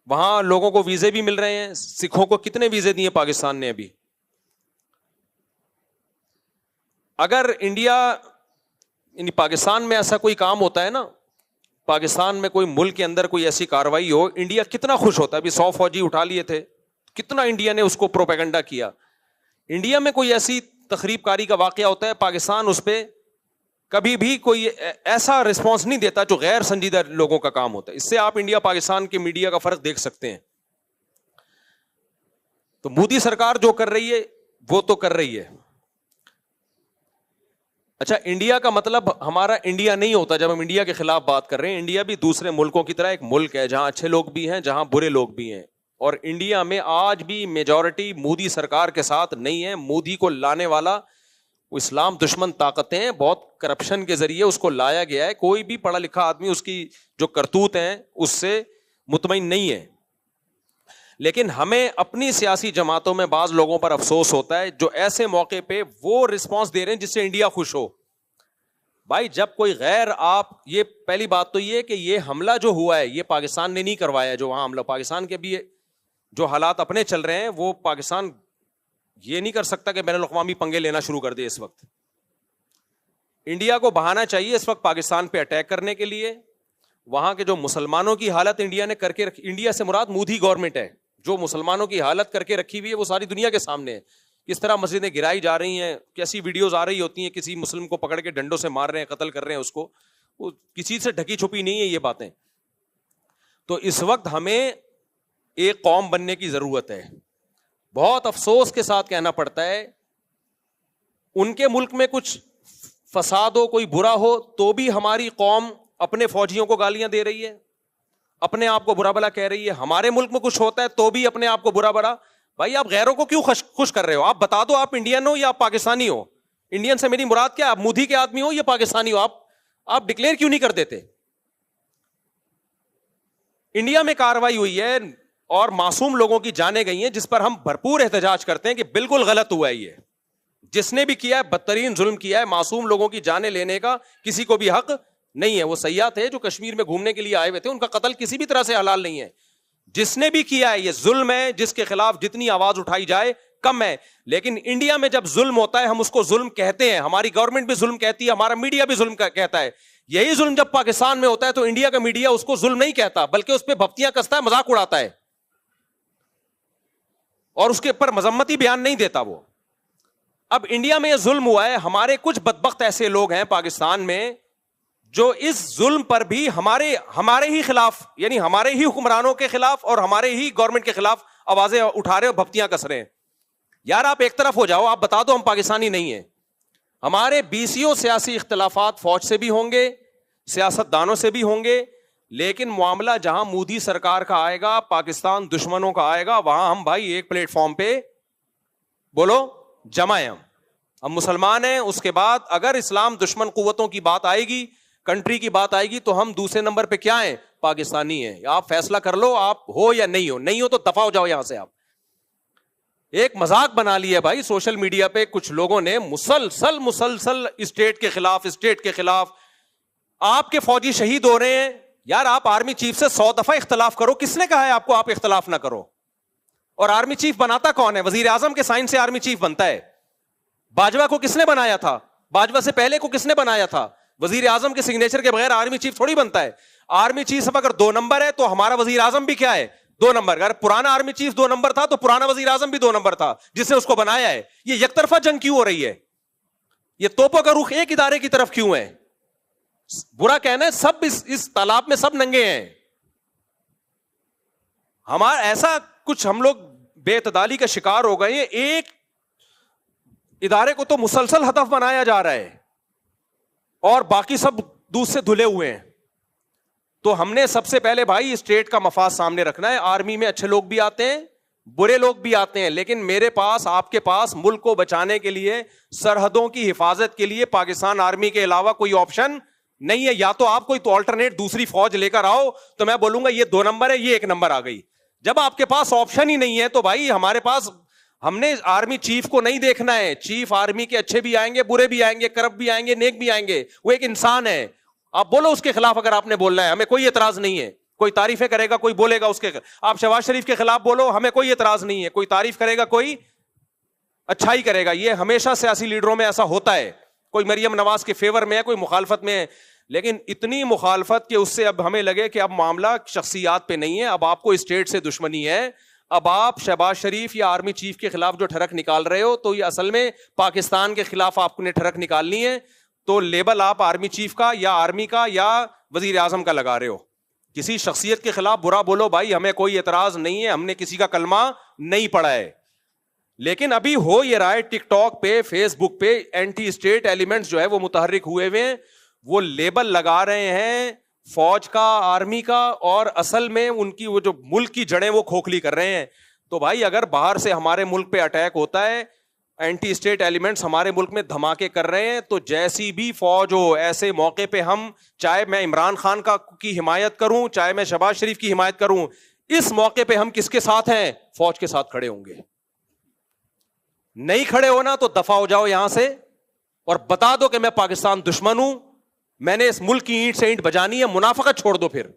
وہاں لوگوں کو ویزے بھی مل رہے ہیں. سکھوں کو کتنے ویزے دیے پاکستان نے ابھی. اگر انڈیا یعنی پاکستان میں ایسا کوئی کام ہوتا ہے نا, پاکستان میں کوئی ملک کے اندر کوئی ایسی کاروائی ہو, انڈیا کتنا خوش ہوتا ہے. ابھی 100 فوجی اٹھا لیے تھے, کتنا انڈیا نے اس کو پروپیگنڈا کیا. انڈیا میں کوئی ایسی تخریب کاری کا واقعہ ہوتا ہے, پاکستان اس پہ کبھی بھی کوئی ایسا رسپانس نہیں دیتا جو غیر سنجیدہ لوگوں کا کام ہوتا ہے. اس سے آپ انڈیا پاکستان کے میڈیا کا فرق دیکھ سکتے ہیں. تو مودی سرکار جو کر رہی ہے وہ تو کر رہی ہے. اچھا, انڈیا کا مطلب ہمارا انڈیا نہیں ہوتا جب ہم انڈیا کے خلاف بات کر رہے ہیں. انڈیا بھی دوسرے ملکوں کی طرح ایک ملک ہے جہاں اچھے لوگ بھی ہیں, جہاں برے لوگ بھی ہیں. اور انڈیا میں آج بھی میجورٹی مودی سرکار کے ساتھ نہیں ہے. مودی کو لانے والا وہ اسلام دشمن طاقتیں ہیں, بہت کرپشن کے ذریعے اس کو لایا گیا ہے. کوئی بھی پڑھا لکھا آدمی اس کی جو کرتوت ہیں اس سے مطمئن نہیں ہے. لیکن ہمیں اپنی سیاسی جماعتوں میں بعض لوگوں پر افسوس ہوتا ہے جو ایسے موقع پہ وہ رسپانس دے رہے ہیں جس سے انڈیا خوش ہو. بھائی جب کوئی غیر, آپ یہ پہلی بات تو یہ کہ یہ حملہ جو ہوا ہے یہ پاکستان نے نہیں کروایا. جو وہاں حملہ پاکستان کے بھی جو حالات اپنے چل رہے ہیں وہ پاکستان یہ نہیں کر سکتا کہ بین الاقوامی پنگے لینا شروع کر دے. اس وقت انڈیا کو بہانا چاہیے اس وقت پاکستان پہ اٹیک کرنے کے لیے. وہاں کے جو مسلمانوں کی حالت انڈیا نے کر کے رکھی, انڈیا سے مراد مودی گورنمنٹ ہے, جو مسلمانوں کی حالت کر کے رکھی ہوئی ہے وہ ساری دنیا کے سامنے ہے. کس طرح مسجدیں گرائی جا رہی ہیں, کیسی ویڈیوز آ رہی ہوتی ہیں, کسی مسلم کو پکڑ کے ڈنڈوں سے مار رہے ہیں, قتل کر رہے ہیں اس کو. وہ کسی سے ڈھکی چھپی نہیں ہے یہ باتیں. تو اس وقت ہمیں ایک قوم بننے کی ضرورت ہے. بہت افسوس کے ساتھ کہنا پڑتا ہے ان کے ملک میں کچھ فساد ہو, کوئی برا ہو, تو بھی ہماری قوم اپنے فوجیوں کو گالیاں دے رہی ہے, اپنے آپ کو برا بلا کہہ رہی ہے. ہمارے ملک میں کچھ ہوتا ہے تو بھی اپنے آپ کو برا بلا. بھائی آپ غیروں کو کیوں خوش کر رہے ہو؟ آپ بتا دو آپ انڈین ہو یا آپ پاکستانی ہو. انڈین سے میری مراد کیا, آپ مودی کے آدمی ہو یا پاکستانی ہو. آپ ڈکلیئر کیوں نہیں کر دیتے؟ انڈیا میں کاروائی ہوئی ہے اور معصوم لوگوں کی جانیں گئی ہیں جس پر ہم بھرپور احتجاج کرتے ہیں کہ بالکل غلط ہوا ہے. یہ جس نے بھی کیا ہے بدترین ظلم کیا ہے. معصوم لوگوں کی جانیں لینے کا کسی کو بھی حق نہیں ہے. وہ سیاح تھے جو کشمیر میں گھومنے کے لیے آئے ہوئے تھے, ان کا قتل کسی بھی طرح سے حلال نہیں ہے. جس نے بھی کیا ہے یہ ظلم ہے, جس کے خلاف جتنی آواز اٹھائی جائے کم ہے. لیکن انڈیا میں جب ظلم ہوتا ہے ہم اس کو ظلم کہتے ہیں, ہماری گورنمنٹ بھی ظلم کہتی ہے, ہمارا میڈیا بھی ظلم کہتا ہے. یہی ظلم جب پاکستان میں ہوتا ہے تو انڈیا کا میڈیا اس کو ظلم نہیں کہتا بلکہ اس پہ بھپتیاں کستا ہے, مذاق اڑاتا ہے اور اس کے اوپر مذمتی بیان نہیں دیتا وہ. اب انڈیا میں یہ ظلم ہوا ہے, ہمارے کچھ بدبخت ایسے لوگ ہیں پاکستان میں جو اس ظلم پر بھی ہمارے ہی خلاف, یعنی ہمارے ہی حکمرانوں کے خلاف اور ہمارے ہی گورنمنٹ کے خلاف آوازیں اٹھا رہے اور بھپتیاں کس رہے ہیں. یار آپ ایک طرف ہو جاؤ, آپ بتا دو ہم پاکستانی نہیں ہیں. ہمارے بیسیوں سیاسی اختلافات فوج سے بھی ہوں گے, سیاست دانوں سے بھی ہوں گے, لیکن معاملہ جہاں مودی سرکار کا آئے گا, پاکستان دشمنوں کا آئے گا, وہاں ہم بھائی ایک پلیٹ فارم پہ بولو جمع ہیں. ہم مسلمان ہیں. اس کے بعد اگر اسلام دشمن قوتوں کی بات آئے گی, کنٹری کی بات آئے گی, تو ہم دوسرے نمبر پہ کیا ہیں؟ پاکستانی ہیں. آپ فیصلہ کر لو آپ ہو یا نہیں ہو. نہیں ہو تو دفع ہو جاؤ یہاں سے. آپ ایک مذاق بنا لیا بھائی سوشل میڈیا پہ کچھ لوگوں نے مسلسل اسٹیٹ کے خلاف. آپ کے فوجی شہید ہو رہے ہیں, یار آپ آرمی چیف سے 100 دفعہ اختلاف کرو. کس نے کہا ہے آپ کو آپ اختلاف نہ کرو؟ اور آرمی چیف بناتا کون ہے؟ وزیر اعظم کے سائن سے آرمی چیف بنتا ہے. باجوہ کو کس نے بنایا تھا؟ باجوہ سے پہلے کو کس نے بنایا تھا؟ وزیر اعظم کے سگنیچر کے بغیر آرمی چیف تھوڑی بنتا ہے. آرمی چیف اگر 2 نمبر ہے تو ہمارا وزیر اعظم بھی کیا ہے؟ 2 نمبر. اگر پرانا آرمی چیف 2 نمبر تھا تو پرانا وزیر اعظم بھی 2 نمبر تھا جس نے اس کو بنایا ہے. یہ یک طرفہ جنگ کیوں ہو رہی ہے؟ یہ توپوں کا رخ ایک ادارے کی طرف کیوں ہے؟ برا کہنا ہے, سب اس تالاب میں سب ننگے ہیں. ہمارا ایسا کچھ ہم لوگ بے اعتدالی کا شکار ہو گئے ہیں. ایک ادارے کو تو مسلسل ہدف بنایا جا رہا ہے اور باقی سب دودھ سے دھلے ہوئے ہیں. تو ہم نے سب سے پہلے بھائی اسٹیٹ کا مفاد سامنے رکھنا ہے. آرمی میں اچھے لوگ بھی آتے ہیں, برے لوگ بھی آتے ہیں, لیکن میرے پاس آپ کے پاس ملک کو بچانے کے لیے, سرحدوں کی حفاظت کے لیے پاکستان آرمی کے علاوہ کوئی آپشن نہیں ہے. یا تو آپ کوئی تو آلٹرنیٹ دوسری فوج لے کر آؤ تو میں بولوں گا یہ 2 نمبر ہے, یہ 1 نمبر آ گئی. جب آپ کے پاس آپشن ہی نہیں ہے تو بھائی ہمارے پاس, ہم نے آرمی چیف کو نہیں دیکھنا ہے. چیف آرمی کے اچھے بھی آئیں گے, برے بھی آئیں گے, کرپٹ بھی آئیں گے, نیک بھی آئیں گے. وہ ایک انسان ہے. آپ بولو اس کے خلاف اگر آپ نے بولنا ہے, ہمیں کوئی اعتراض نہیں ہے, کوئی تعریفیں کرے گا, کوئی بولے گا اس کے, آپ شہباز شریف کے خلاف بولو, ہمیں کوئی اعتراض نہیں ہے, کوئی تعریف کرے گا, کوئی اچھائی کرے گا. یہ ہمیشہ سیاسی لیڈروں میں ایسا ہوتا ہے, کوئی مریم نواز کے فیور میں ہے, کوئی مخالفت میں ہے, لیکن اتنی مخالفت کہ اس سے اب ہمیں لگے کہ اب معاملہ شخصیات پہ نہیں ہے, اب آپ کو اسٹیٹ سے دشمنی ہے. اب آپ شہباز شریف یا آرمی چیف کے خلاف جو ٹھڑک نکال رہے ہو تو یہ اصل میں پاکستان کے خلاف آپ نے ٹھڑک نکالنی ہے, تو لیبل آپ آرمی چیف کا یا آرمی کا یا وزیر اعظم کا لگا رہے ہو. کسی شخصیت کے خلاف برا بولو بھائی, ہمیں کوئی اعتراض نہیں ہے, ہم نے کسی کا کلمہ نہیں پڑھا ہے. لیکن ابھی ہو یہ رہا ہے ٹک ٹاک پہ, فیس بک پہ اینٹی اسٹیٹ ایلیمنٹس جو ہے وہ متحرک ہوئے ہوئے ہیں, وہ لیبل لگا رہے ہیں فوج کا, آرمی کا, اور اصل میں ان کی وہ جو ملک کی جڑیں وہ کھوکھلی کر رہے ہیں. تو بھائی اگر باہر سے ہمارے ملک پہ اٹیک ہوتا ہے, اینٹی اسٹیٹ ایلیمنٹس ہمارے ملک میں دھماکے کر رہے ہیں, تو جیسی بھی فوج ہو ایسے موقع پہ ہم, چاہے میں عمران خان کی حمایت کروں, چاہے میں شہباز شریف کی حمایت کروں, اس موقع پہ ہم کس کے ساتھ ہیں؟ فوج کے ساتھ کھڑے ہوں گے. نہیں کھڑے ہونا تو دفع ہو جاؤ یہاں سے اور بتا دو کہ میں پاکستان دشمن ہوں, میں نے اس ملک کی اینٹ سے اینٹ بجانی ہے, منافقت چھوڑ دو. پھر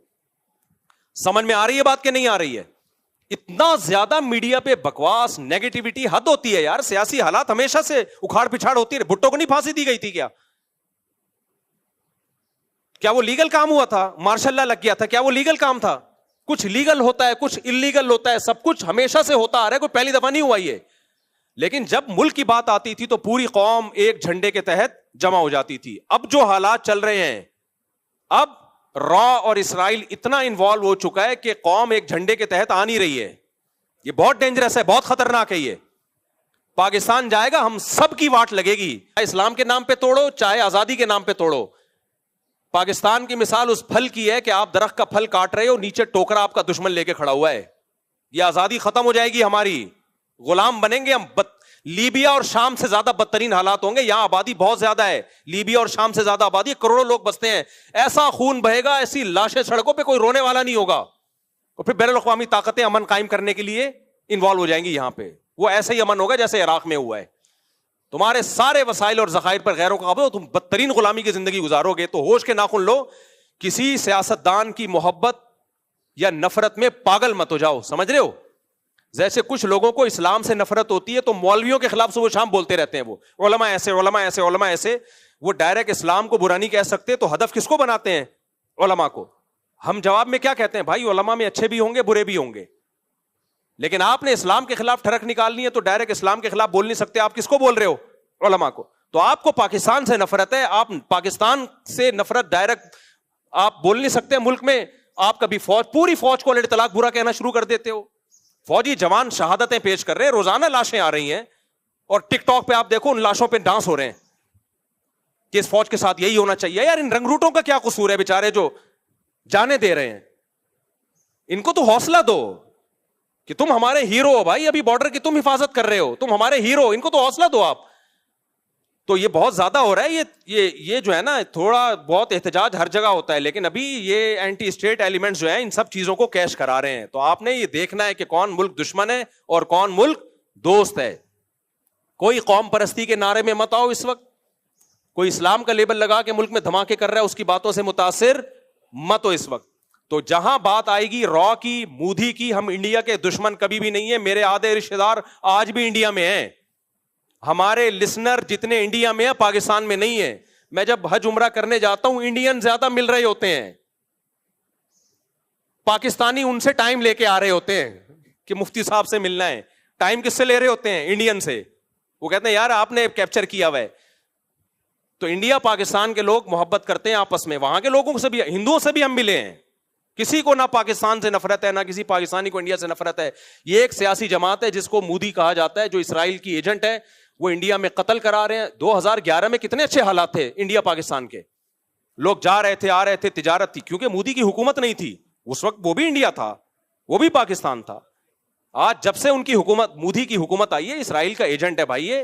سمجھ میں آ رہی ہے بات کہ نہیں آ رہی ہے؟ اتنا زیادہ میڈیا پہ بکواس, نیگیٹیوٹی حد ہوتی ہے یار. سیاسی حالات ہمیشہ سے اکھاڑ پچھاڑ ہوتی ہے. بھٹو کو نہیں پھانسی دی گئی تھی کیا وہ لیگل کام ہوا تھا؟ مارشل لا لگ گیا تھا, کیا وہ لیگل کام تھا؟ کچھ لیگل ہوتا ہے, کچھ انلیگل ہوتا ہے, سب کچھ ہمیشہ سے ہوتا آ رہا ہے, کوئی پہلی دفعہ نہیں ہوا یہ. لیکن جب ملک کی بات آتی تھی تو پوری قوم ایک جھنڈے کے تحت جمع ہو جاتی تھی. اب جو حالات چل رہے ہیں, اب را اور اسرائیل اتنا انوالو ہو چکا ہے کہ قوم ایک جھنڈے کے تحت آ نہیں رہی ہے. یہ بہت ڈینجرس ہے, بہت خطرناک ہے. یہ پاکستان جائے گا, ہم سب کی واٹ لگے گی, چاہے اسلام کے نام پہ توڑو, چاہے آزادی کے نام پہ توڑو. پاکستان کی مثال اس پھل کی ہے کہ آپ درخت کا پھل کاٹ رہے ہو, نیچے ٹوکرا آپ کا دشمن لے کے کھڑا ہوا ہے. یہ آزادی ختم ہو جائے گی ہماری, غلام بنیں گے ہم. لیبیا اور شام سے زیادہ بدترین حالات ہوں گے. یہاں آبادی بہت زیادہ ہے, لیبیا اور شام سے زیادہ آبادی ہے, کروڑوں لوگ بستے ہیں. ایسا خون بہے گا, ایسی لاشیں سڑکوں پہ, کوئی رونے والا نہیں ہوگا. اور پھر بین الاقوامی طاقتیں امن قائم کرنے کے لیے انوالو ہو جائیں گی یہاں پہ. وہ ایسا ہی امن ہوگا جیسے عراق میں ہوا ہے. تمہارے سارے وسائل اور ذخائر پر غیروں کا قبضہ ہو, تم بدترین غلامی کی زندگی گزارو گے. تو ہوش کے ناخن لو, کسی سیاستدان کی محبت یا نفرت میں پاگل مت ہو جاؤ. سمجھ رہے ہو؟ جیسے کچھ لوگوں کو اسلام سے نفرت ہوتی ہے تو مولویوں کے خلاف صبح شام بولتے رہتے ہیں, وہ علماء ایسے, علماء ایسے, علماء ایسے. وہ ڈائریکٹ اسلام کو برا نہیں کہہ سکتے, تو ہدف کس کو بناتے ہیں؟ علماء کو. ہم جواب میں کیا کہتے ہیں؟ بھائی علماء میں اچھے بھی ہوں گے, برے بھی ہوں گے, لیکن آپ نے اسلام کے خلاف ٹھڑک نکالنی ہے تو ڈائریکٹ اسلام کے خلاف بول نہیں سکتے. آپ کس کو بول رہے ہو؟ علماء کو. تو آپ کو پاکستان سے نفرت ہے, آپ پاکستان سے نفرت ڈائریکٹ آپ بول نہیں سکتے. ملک میں آپ کبھی فوج, پوری فوج کو الٹ طلاق برا کہنا شروع کر دیتے ہو. فوجی جوان شہادتیں پیش کر رہے ہیں, روزانہ لاشیں آ رہی ہیں, اور ٹک ٹاک پہ آپ دیکھو ان لاشوں پہ ڈانس ہو رہے ہیں کہ اس فوج کے ساتھ یہی ہونا چاہیے. یار ان رنگروٹوں کا کیا قصور ہے بیچارے جو جانے دے رہے ہیں؟ ان کو تو حوصلہ دو کہ تم ہمارے ہیرو ہو بھائی, ابھی بارڈر کی تم حفاظت کر رہے ہو, تم ہمارے ہیرو, ان کو تو حوصلہ دو آپ. تو یہ بہت زیادہ ہو رہا ہے. یہ جو ہے نا, تھوڑا بہت احتجاج ہر جگہ ہوتا ہے, لیکن ابھی یہ اینٹی اسٹیٹ ایلیمنٹس جو ہیں ان سب چیزوں کو کیش کرا رہے ہیں. تو آپ نے یہ دیکھنا ہے کہ کون ملک دشمن ہے اور کون ملک دوست ہے. کوئی قوم پرستی کے نعرے میں مت آؤ اس وقت, کوئی اسلام کا لیبل لگا کے ملک میں دھماکے کر رہا ہے اس کی باتوں سے متاثر مت ہو اس وقت. تو جہاں بات آئے گی را کی, مودی کی, ہم انڈیا کے دشمن کبھی بھی نہیں ہے. میرے آدھے رشتے دار آج بھی انڈیا میں ہیں, ہمارے لسنر جتنے انڈیا میں ہیں پاکستان میں نہیں ہے. میں جب حج عمرہ کرنے جاتا ہوں انڈین زیادہ مل رہے ہوتے ہیں, پاکستانی ان سے ٹائم لے کے آ رہے ہوتے ہیں کہ مفتی صاحب سے ملنا ہے. ٹائم کس سے لے رہے ہوتے ہیں؟ انڈین سے. وہ کہتے ہیں یار آپ نے کیپچر کیا ہوا ہے. تو انڈیا پاکستان کے لوگ محبت کرتے ہیں آپس میں, وہاں کے لوگوں سے بھی, ہندوؤں سے بھی ہم ملے ہیں. کسی کو نہ پاکستان سے نفرت ہے, نہ کسی پاکستانی کو انڈیا سے نفرت ہے. یہ ایک سیاسی جماعت ہے جس کو مودی کہا جاتا ہے, جو اسرائیل کی ایجنٹ ہے. وہ انڈیا میں قتل کرا رہے ہیں. 2011 میں کتنے اچھے حالات تھے انڈیا پاکستان کے, لوگ جا رہے تھے, آ رہے تھے, تجارت تھی, کیونکہ مودی کی حکومت نہیں تھی اس وقت. وہ بھی انڈیا تھا, وہ بھی پاکستان تھا. آج جب سے ان کی حکومت, مودی کی حکومت آئی ہے, اسرائیل کا ایجنٹ ہے بھائی. یہ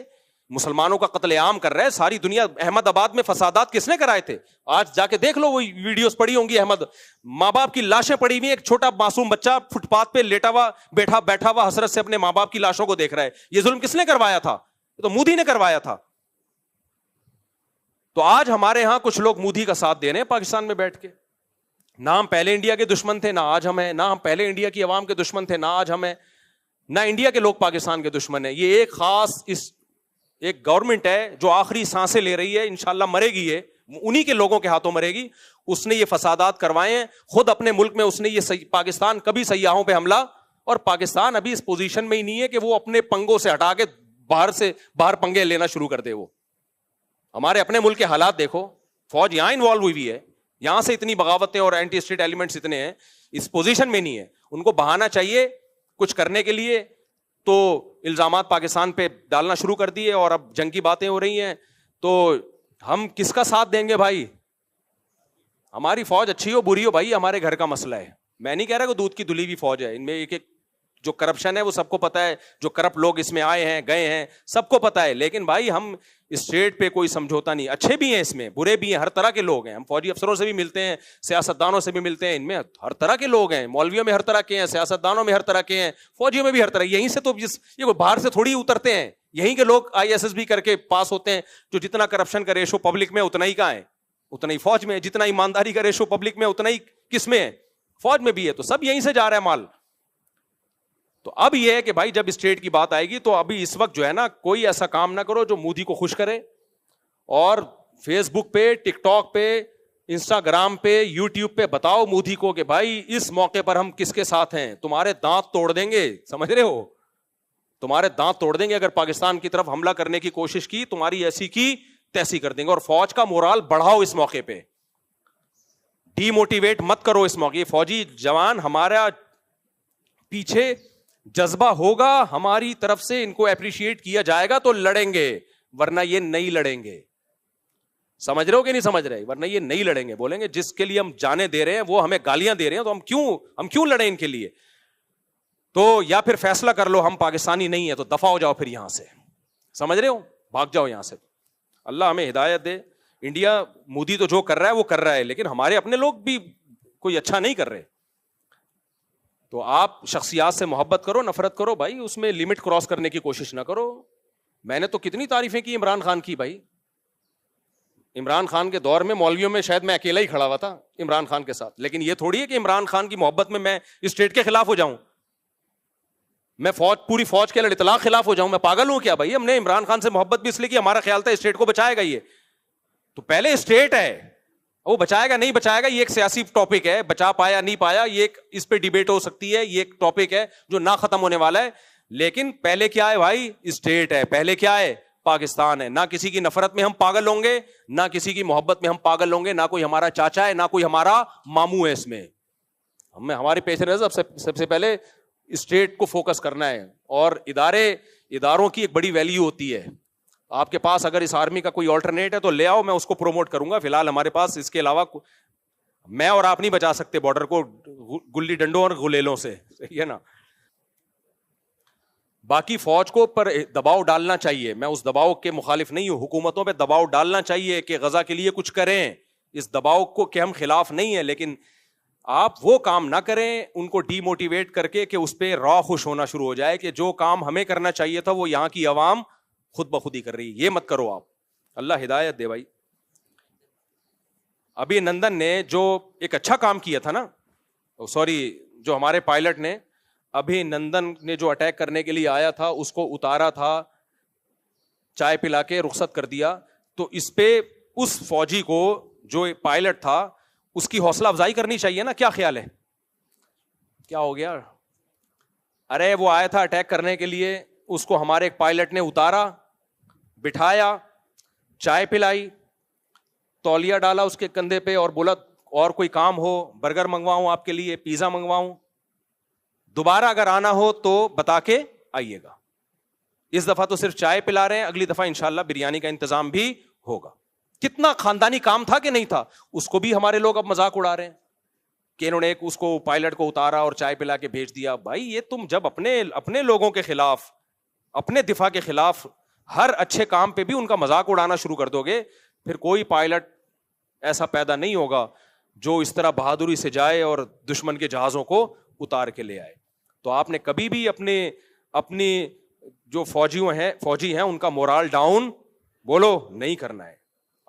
مسلمانوں کا قتل عام کر رہا ہے ساری دنیا. احمد آباد میں فسادات کس نے کرائے تھے؟ آج جا کے دیکھ لو, وہ ویڈیوز پڑی ہوں گی. احمد, ماں باپ کی لاشیں پڑی ہوئی, ایک چھوٹا معصوم بچہ فٹ پاتھ پہ لیٹا ہوا بیٹھا ہوا حسرت سے اپنے ماں باپ کی لاشوں کو دیکھ رہا ہے. یہ ظلم کس نے کروایا تھا؟ تو مودی نے کروایا تھا. تو آج ہمارے ہاں کچھ لوگ مودی کا ساتھ دے رہے ہیں پاکستان میں بیٹھ کے. نہ ہم پہلے انڈیا کے دشمن تھے نہ آج ہم ہیں, نہ ہم پہلے انڈیا کی عوام کے دشمن تھے نہ آج ہم ہیں, نہ انڈیا کے لوگ پاکستان کے دشمن ہیں. یہ ایک خاص ایک گورنمنٹ ہے جو آخری سانسیں لے رہی ہے, انشاءاللہ مرے گی, یہ انہی کے لوگوں کے ہاتھوں مرے گی. اس نے یہ فسادات کروائے ہیں خود اپنے ملک میں, اس نے یہ پاکستان کبھی سیاحوں پہ حملہ, اور پاکستان ابھی اس پوزیشن میں ہی نہیں ہے کہ وہ اپنے پنگوں سے ہٹا کے باہر پنگے لینا شروع کر دے. وہ ہمارے اپنے ملک کے حالات دیکھو, فوج یہاں انوالو ہوئی ہے, یہاں سے اتنی بغاوتیں اور اینٹی اسٹیٹ ایلیمنٹس اتنے ہیں, اس پوزیشن میں نہیں ہے. ان کو بہانا چاہیے کچھ کرنے کے لیے, تو الزامات پاکستان پہ ڈالنا شروع کر دیے, اور اب جنگ کی باتیں ہو رہی ہیں. تو ہم کس کا ساتھ دیں گے بھائی؟ ہماری فوج اچھی ہو بری ہو بھائی, ہمارے گھر کا مسئلہ ہے. میں نہیں کہہ رہا کہ دودھ کی دھلی ہوئی فوج ہے, ان میں ایک جو کرپشن ہے وہ سب کو پتا ہے, جو کرپٹ لوگ اس میں آئے ہیں گئے ہیں سب کو پتا ہے. لیکن بھائی ہم اسٹیٹ پہ کوئی سمجھوتا نہیں, اچھے بھی ہیں اس میں برے بھی ہیں, ہر طرح کے لوگ ہیں. ہم فوجی افسروں سے بھی ملتے ہیں, سیاستدانوں سے بھی ملتے ہیں, ان میں ہر طرح کے لوگ ہیں, مولویوں میں ہر طرح کے ہیں, سیاستدانوں میں ہر طرح کے ہیں, فوجیوں میں بھی ہر طرح. یہیں سے تو یہ کوئی باہر سے تھوڑی اترتے ہیں, یہیں کے لوگ ISS کر کے پاس ہوتے ہیں. جو جتنا کرپشن کا ریشو پبلک میں اتنا ہی کہاں ہے, اتنا ہی فوج میں. جتنا ایمانداری کا ریشو پبلک میں اتنا ہی کس میں ہے, فوج میں بھی ہے. تو سب یہیں سے جا رہا ہے مال. تو اب یہ ہے کہ بھائی جب اسٹیٹ کی بات آئے گی تو ابھی اس وقت جو ہے نا, کوئی ایسا کام نہ کرو جو مودی کو خوش کرے, اور فیس بک پہ, ٹک ٹاک پہ, انسٹاگرام پہ, یوٹیوب پہ بتاؤ مودی کو کہ بھائی اس موقع پر ہم کس کے ساتھ ہیں, تمہارے دانت توڑ دیں گے, سمجھ رہے ہو, تمہارے دانت توڑ دیں گے اگر پاکستان کی طرف حملہ کرنے کی کوشش کی, تمہاری ایسی کی تیسی کر دیں گے. اور فوج کا مورال بڑھاؤ اس موقع پہ, ڈی موٹیویٹ مت کرو اس موقع. فوجی جوان ہمارا پیچھے جذبہ ہوگا, ہماری طرف سے ان کو اپریشیٹ کیا جائے گا تو لڑیں گے, ورنہ یہ نہیں لڑیں گے. سمجھ رہے ہو کہ نہیں سمجھ رہے؟ ورنہ یہ نہیں لڑیں گے. بولیں گے جس کے لیے ہم جانے دے رہے ہیں وہ ہمیں گالیاں دے رہے ہیں, تو ہم کیوں لڑیں ان کے لیے؟ تو یا پھر فیصلہ کر لو ہم پاکستانی نہیں ہیں تو دفع ہو جاؤ پھر یہاں سے, سمجھ رہے ہو, بھاگ جاؤ یہاں سے. اللہ ہمیں ہدایت دے. انڈیا مودی تو جو کر رہا ہے وہ کر رہا ہے, لیکن ہمارے اپنے لوگ بھی کوئی اچھا نہیں کر رہے. تو آپ شخصیات سے محبت کرو, نفرت کرو بھائی, اس میں لمٹ کراس کرنے کی کوشش نہ کرو. میں نے تو کتنی تعریفیں کی عمران خان کی بھائی. عمران خان کے دور میں مولویوں میں شاید میں اکیلا ہی کھڑا ہوا تھا عمران خان کے ساتھ, لیکن یہ تھوڑی ہے کہ عمران خان کی محبت میں اسٹیٹ کے خلاف ہو جاؤں, میں پوری فوج کے اطلاق خلاف ہو جاؤں. میں پاگل ہوں کیا بھائی؟ ہم نے عمران خان سے محبت بھی اس لیے کی, ہمارا خیال تھا اسٹیٹ کو بچائے گا. یہ تو پہلے اسٹیٹ ہے, وہ بچائے گا نہیں بچائے گا یہ ایک سیاسی ٹاپک ہے, بچا پایا نہیں پایا یہ اس پہ ڈیبیٹ ہو سکتی ہے, یہ ایک ٹاپک ہے جو نہ ختم ہونے والا ہے. لیکن پہلے کیا ہے بھائی؟ اسٹیٹ ہے. پہلے کیا ہے؟ پاکستان ہے. نہ کسی کی نفرت میں ہم پاگل ہوں گے, نہ کسی کی محبت میں ہم پاگل ہوں گے, نہ کوئی ہمارا چاچا ہے, نہ کوئی ہمارا ماموں ہے. اس میں ہمارے پیش نظر سب سے پہلے اسٹیٹ کو فوکس کرنا ہے. اور اداروں کی ایک بڑی ویلیو ہوتی ہے. آپ کے پاس اگر اس آرمی کا کوئی آلٹرنیٹ ہے تو لے آؤ, میں اس کو پروموٹ کروں گا. فی الحال ہمارے پاس اس کے علاوہ میں اور آپ نہیں بچا سکتے بارڈر کو گلی ڈنڈوں اور غلیلوں سے, صحیح ہے نا. باقی فوج کو پر دباؤ ڈالنا چاہیے, میں اس دباؤ کے مخالف نہیں ہوں. حکومتوں پہ دباؤ ڈالنا چاہیے کہ غزہ کے لیے کچھ کریں, اس دباؤ کو کہ ہم خلاف نہیں ہیں, لیکن آپ وہ کام نہ کریں ان کو ڈی موٹیویٹ کر کے کہ اس پہ راہ خوش ہونا شروع ہو جائے کہ جو کام ہمیں کرنا چاہیے تھا وہ یہاں کی عوام خود بخود ہی کر رہی. یہ مت کرو آپ, اللہ ہدایت دے بھائی. ابھی نندن نے جو ایک اچھا کام کیا تھا نا, جو ہمارے پائلٹ نے ابھی نندن نے جو اٹیک کرنے کے لیے آیا تھا اس کو اتارا تھا, چائے پلا کے رخصت کر دیا. تو اس پہ اس فوجی کو جو پائلٹ تھا اس کی حوصلہ افزائی کرنی چاہیے نا. کیا خیال ہے؟ کیا ہو گیا؟ ارے وہ آیا تھا اٹیک کرنے کے لیے, اس کو ہمارے ایک پائلٹ نے اتارا, بٹھایا, چائے پلائی, تولیہ ڈالا اس کے کندھے پہ اور بولا اور کوئی کام ہو, برگر منگواؤں آپ کے لیے, پیزا منگواؤں, دوبارہ اگر آنا ہو تو بتا کے آئیے گا. اس دفعہ تو صرف چائے پلا رہے ہیں, اگلی دفعہ انشاءاللہ بریانی کا انتظام بھی ہوگا. کتنا خاندانی کام تھا کہ نہیں تھا؟ اس کو بھی ہمارے لوگ اب مذاق اڑا رہے ہیں کہ انہوں نے اس کو پائلٹ کو اتارا اور چائے پلا کے بھیج دیا. بھائی یہ تم جب اپنے لوگوں کے خلاف, اپنے دفاع کے خلاف ہر اچھے کام پہ بھی ان کا مذاق اڑانا شروع کر دو گے, پھر کوئی پائلٹ ایسا پیدا نہیں ہوگا جو اس طرح بہادری سے جائے اور دشمن کے جہازوں کو اتار کے لے آئے. تو آپ نے کبھی بھی اپنی جو فوجی ہیں ان کا مورال ڈاؤن بولو نہیں کرنا ہے.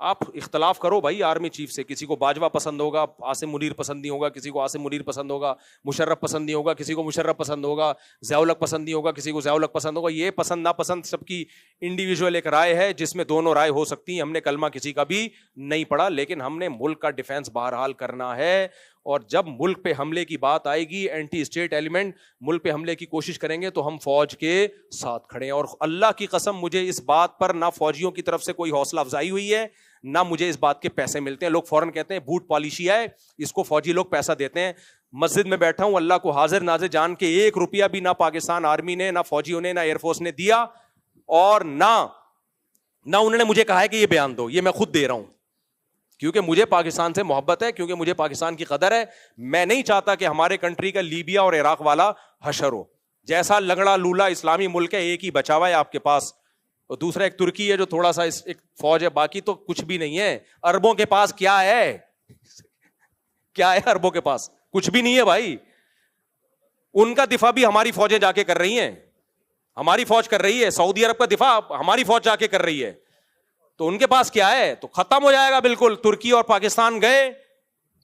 آپ اختلاف کرو بھائی آرمی چیف سے, کسی کو باجوہ پسند ہوگا, عاصم منیر پسند نہیں ہوگا, کسی کو عاصم منیر پسند ہوگا, مشرف پسند نہیں ہوگا, کسی کو مشرف پسند ہوگا, ضیاء الحق پسند نہیں ہوگا, کسی کو ضیاء الحق پسند ہوگا. یہ پسند ناپسند سب کی انڈیویجول ایک رائے ہے جس میں دونوں رائے ہو سکتی ہیں. ہم نے کلمہ کسی کا بھی نہیں پڑھا, لیکن ہم نے ملک کا ڈیفینس بہرحال کرنا ہے. اور جب ملک پہ حملے کی بات آئے گی, اینٹی اسٹیٹ ایلیمنٹ ملک پہ حملے کی کوشش کریں گے تو ہم فوج کے ساتھ کھڑے ہیں. اور اللہ کی قسم مجھے اس بات پر نہ فوجیوں کی طرف سے کوئی حوصلہ افزائی ہوئی ہے, نہ مجھے اس بات کے پیسے ملتے ہیں. لوگ فوراً کہتے ہیں بوٹ پالیشی ہے, اس کو فوجی لوگ پیسہ دیتے ہیں. مسجد میں بیٹھا ہوں, اللہ کو حاضر ناظر جان کے 1 روپیہ بھی نہ پاکستان آرمی نے, نہ فوجیوں نے, نہ ایئر فورس نے دیا, اور نہ انہوں نے مجھے کہا ہے کہ یہ بیان دو. یہ میں خود دے رہا ہوں کیونکہ مجھے پاکستان سے محبت ہے, کیونکہ مجھے پاکستان کی قدر ہے. میں نہیں چاہتا کہ ہمارے کنٹری کا لیبیا اور عراق والا حشر ہو. جیسا لنگڑا لولا اسلامی ملک ہے, ایک ہی بچا ہوا ہے آپ کے پاس, اور دوسرا ایک ترکی ہے جو تھوڑا سا ایک فوج ہے, باقی تو کچھ بھی نہیں ہے. اربوں کے پاس کیا ہے, کیا ہے اربوں کے پاس؟ کچھ بھی نہیں ہے بھائی. ان کا دفاع بھی ہماری فوجیں جا کے کر رہی ہیں, ہماری فوج کر رہی ہے. سعودی عرب کا دفاع ہماری فوج جا کے کر رہی ہے. تو ان کے پاس کیا ہے؟ تو ختم ہو جائے گا بالکل. ترکی اور پاکستان گئے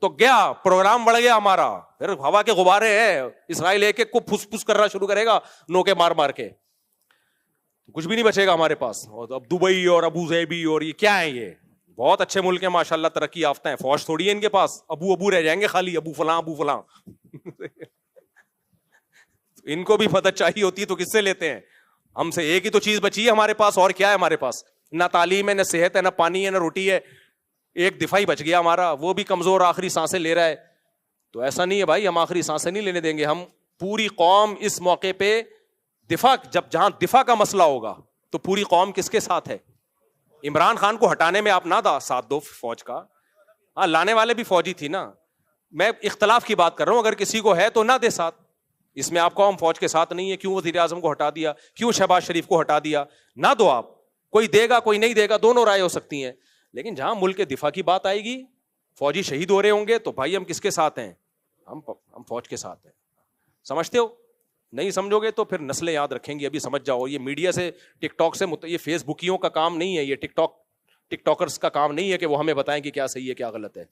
تو گیا, پروگرام بڑھ گیا ہمارا. پھر ہوا کے غبارے ہیں, اسرائیل ایک ایک کو پھس پھس کرنا شروع کرے گا نوکے مار مار کے, کچھ بھی نہیں بچے گا ہمارے پاس. اور اب دبئی اور ابو ظہبی اور یہ کیا ہے, یہ بہت اچھے ملک ہیں ماشاءاللہ, ترقی یافتہ ہیں. فوج تھوڑی ہے ان کے پاس, ابو رہ جائیں گے خالی, ابو فلاں ابو فلاں. ان کو بھی مدد چاہیے ہوتی ہے تو کس سے لیتے ہیں؟ ہم سے. ایک ہی تو چیز بچی ہے ہمارے پاس, اور کیا ہے ہمارے پاس؟ نہ تعلیم ہے, نہ صحت ہے, نہ پانی ہے, نہ روٹی ہے. ایک دفاعی بچ گیا ہمارا, وہ بھی کمزور, آخری سانسیں لے رہا ہے. تو ایسا نہیں ہے بھائی, ہم آخری سانسیں نہیں لینے دیں گے. ہم پوری قوم اس موقع پہ دفاع, جہاں دفاع کا مسئلہ ہوگا تو پوری قوم کس کے ساتھ ہے؟ عمران خان کو ہٹانے میں آپ نہ ساتھ دو فوج کا, ہاں لانے والے بھی فوجی تھی نا. میں اختلاف کی بات کر رہا ہوں, اگر کسی کو ہے تو نہ دے ساتھ. اس میں آپ کو ہم فوج کے ساتھ نہیں ہے, کیوں وزیر اعظم کو ہٹا دیا, کیوں شہباز شریف کو ہٹا دیا, نہ دو آپ. کوئی دے گا کوئی نہیں دے گا, دونوں رائے ہو سکتی ہیں. لیکن جہاں ملک کے دفاع کی بات آئے گی, فوجی شہید ہو رہے ہوں گے, تو بھائی ہم کس کے ساتھ ہیں؟ ہم فوج کے ساتھ ہیں. سمجھتے ہو؟ نہیں سمجھو گے تو پھر نسلیں یاد رکھیں گی. ابھی سمجھ جاؤ, یہ میڈیا سے, ٹک ٹاک سے, یہ فیس بکیوں کا کام نہیں ہے, یہ ٹک ٹاکرز کا کام نہیں ہے کہ وہ ہمیں بتائیں کہ کیا صحیح ہے کیا غلط ہے.